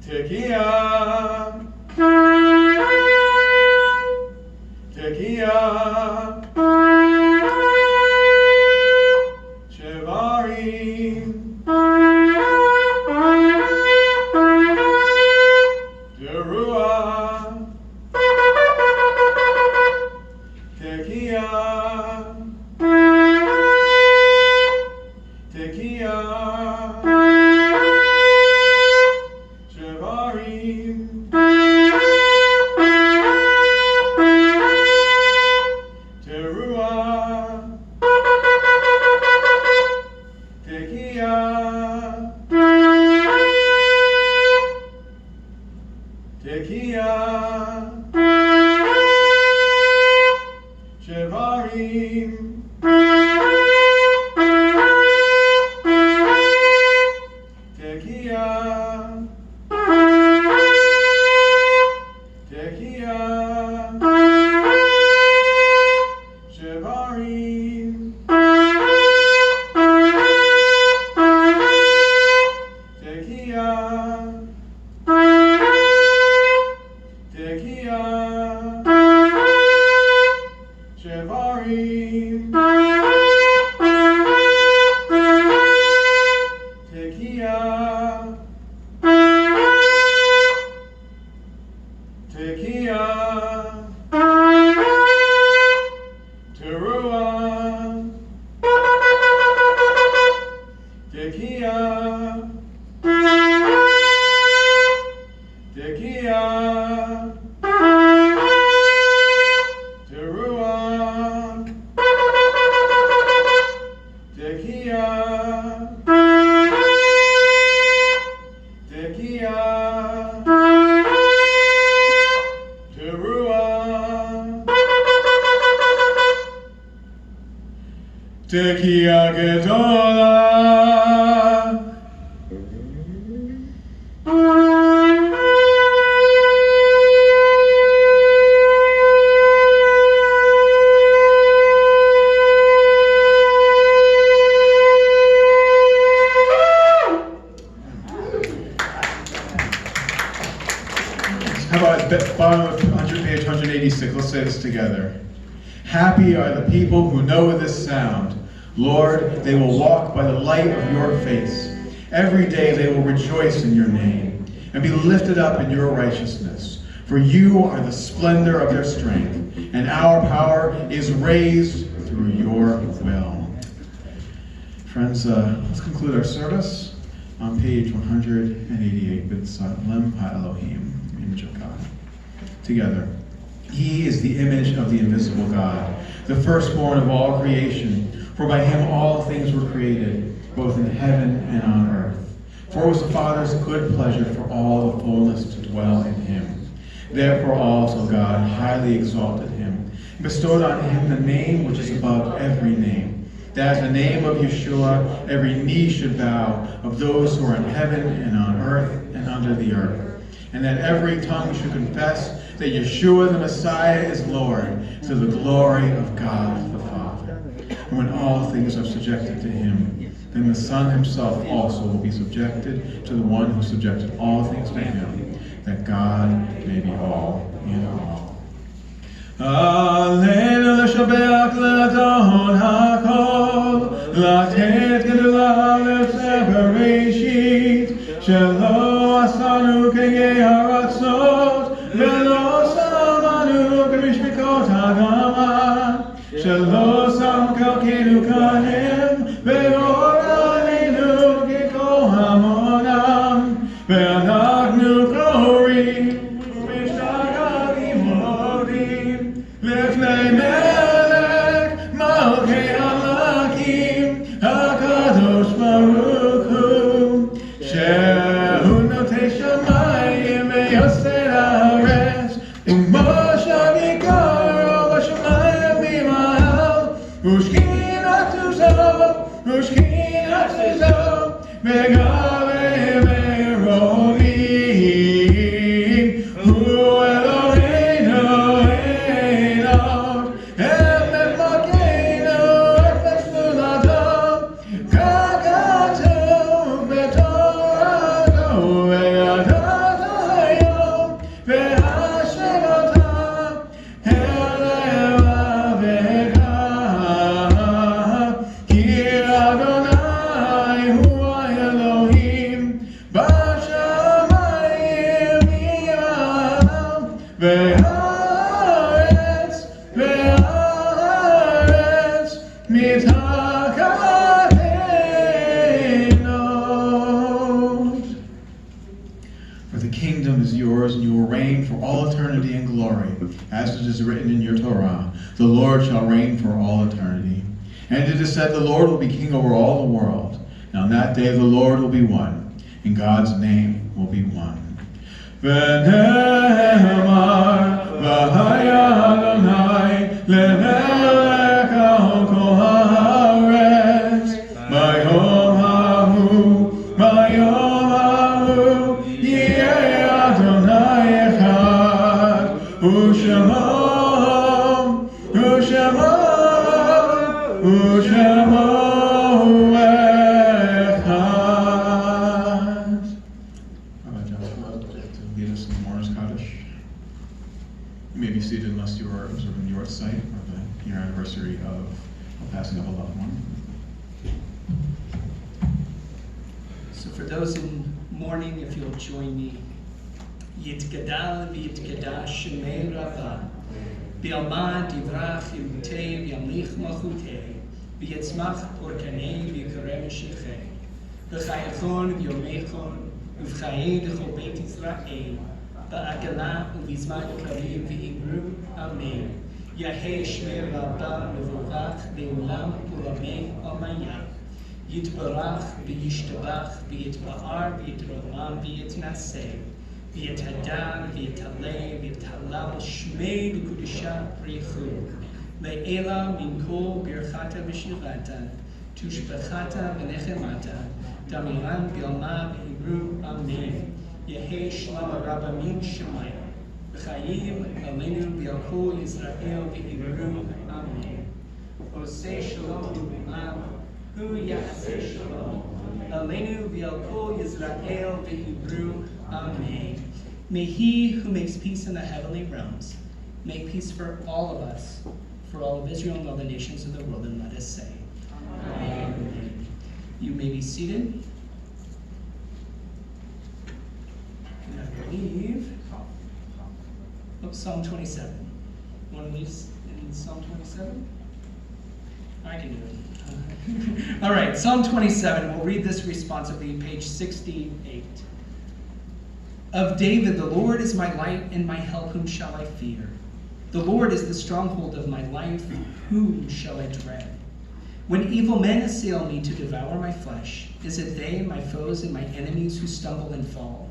Tekiah, Shevarim, Teruah, Tekiah, Shevarim, Teruah, Tekiah, Shevarim, Tekiah Gedolah. How about at the bottom of page 186? Let's say this together. Happy are the people who know this sound. Lord, they will walk by the light of your face. Every day they will rejoice in your name and be lifted up in your righteousness. For you are the splendor of their strength, and our power is raised through your will. Friends, let's conclude our service on page 188, B'Tselem HaElohim, image of God. Together. He is the image of the invisible God, the firstborn of all creation. For by him all things were created, both in heaven and on earth. For it was the Father's good pleasure for all the fullness to dwell in him. Therefore also God highly exalted him, and bestowed on him the name which is above every name, that at the name of Yeshua every knee should bow, of those who are in heaven and on earth and under the earth, and that every tongue should confess that Yeshua the Messiah is Lord, to the glory of God the Father. And when all things are subjected to him, then the Son himself also will be subjected to the one who subjected all things to him, that God may be all in all. Aleinu l'shabeach l'adon hakol, latet gedolah l'sebereshit, shelo asanu k'yei haratzot, velo samanu k'mishpikot hagama, shelo sam kalkenu kahem, ve'or aleinu k'kohamonam, ve'anachnu korim, v'shtagavim modim, lefnei melech malkei halakim, hakadosh baruch hu, shehu notei shamayim ve'yoser haaretz, u'moshav yikaro v'shamayim v'imahal, u'shkinatu For the kingdom is yours, and you will reign for all eternity in glory, as it is written in your Torah. The Lord shall reign for all eternity. And it is said, the Lord will be king over all the world. And on that day the Lord will be one, and God's name will be one. V'nehemar v'haya Adonai lemelech al kol haaretz b'yom hahu yeh Adonai echad u'shemo echad. Lead us in the Morris Kaddish. You may be seated unless you are observing your site or the year anniversary of passing of a loved one. So for those in mourning, if you'll join me. Yitgadal v'yitgadash shemei Rabbah, B'alma divrach yutei v'yamlich malchutei, v'yitzmach porkanei v'yikarem shechei, v'chayachon v'yomechon, v'chayei d'chol beit Yisrael, ba'agala u'vizman karim v'ibru, Amen. Yahei shmei Rabbah mevorach le'olam u'lamei amayah. Yitbarach v'yishtabach v'yitba'ar v'yitromam v'yitnaseh. V'yitadan, v'yitaleh, v'yitalal, shmei v'kudisha prichu. Le'ela minkol birchata v'shivata, tushbachata v'nechemata, damiran v'yalma v'hibru, amen. Yehei shlama rabbamin shemaya, v'chayim alenu v'yalkol Yisrael v'hibru, amen. Oseh shalom v'imam, hu yaseh shalom, alenu v'yalkol Yisrael v'hibru, amen. May he who makes peace in the heavenly realms make peace for all of us, for all of Israel and all the nations of the world, and let us say, Amen. You may be seated. And I believe, Psalm 27. Want to leave in Psalm 27? I can do it. All right, Psalm 27. We'll read this responsibly, page 68. Of David, the Lord is my light and my help, whom shall I fear? The Lord is the stronghold of my life, whom shall I dread? When evil men assail me to devour my flesh, is it they, my foes and my enemies, who stumble and fall?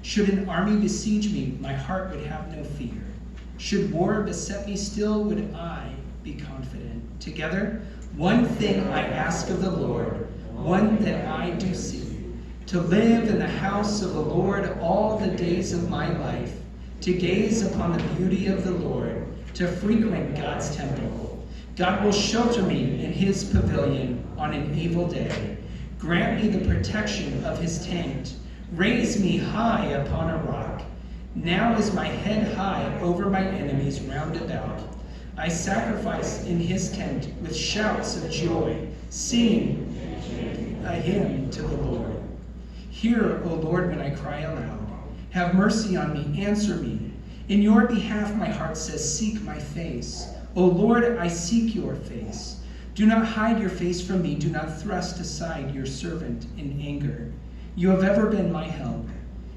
Should an army besiege me, my heart would have no fear. Should war beset me, still would I be confident. Together, one thing I ask of the Lord, one that I do seek, to live in the house of the Lord all the days of my life, to gaze upon the beauty of the Lord, to frequent God's temple. God will shelter me in his pavilion on an evil day. Grant me the protection of his tent. Raise me high upon a rock. Now is my head high over my enemies round about. I sacrifice in his tent with shouts of joy, sing a hymn to the Lord. Hear, O Lord, when I cry aloud. Have mercy on me, answer me. In your behalf my heart says, seek my face. O Lord, I seek your face. Do not hide your face from me. Do not thrust aside your servant in anger. You have ever been my help.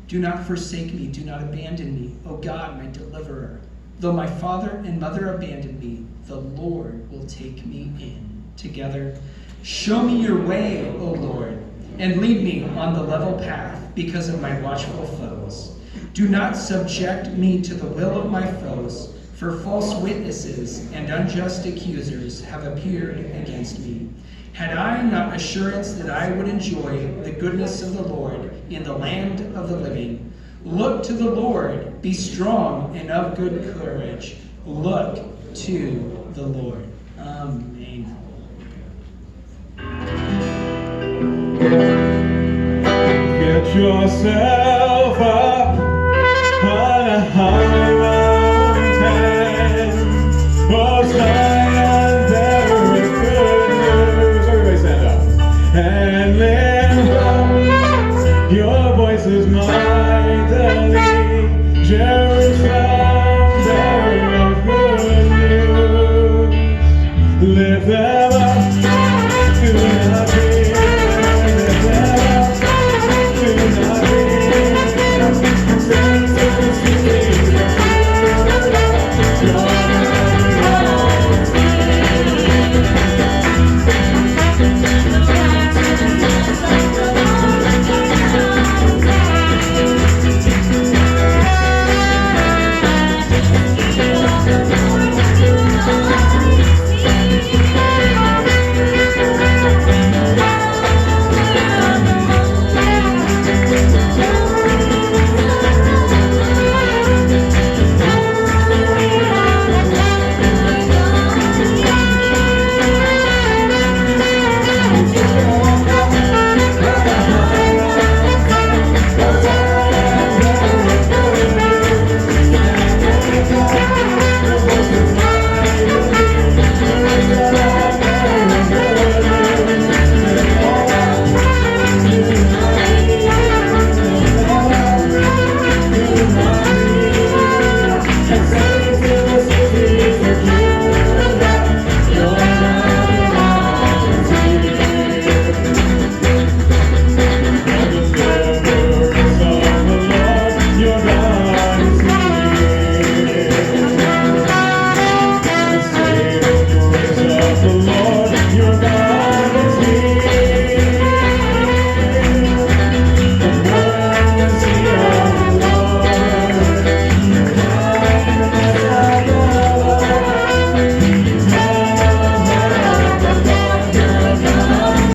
Do not forsake me. Do not abandon me, O God, my deliverer. Though my father and mother abandon me, the Lord will take me in. Together, show me your way, O Lord, and lead me on the level path because of my watchful foes. Do not subject me to the will of my foes, for false witnesses and unjust accusers have appeared against me. Had I not assurance that I would enjoy the goodness of the Lord in the land of the living, look to the Lord, be strong and of good courage. Look to the Lord. Amen. Get yourself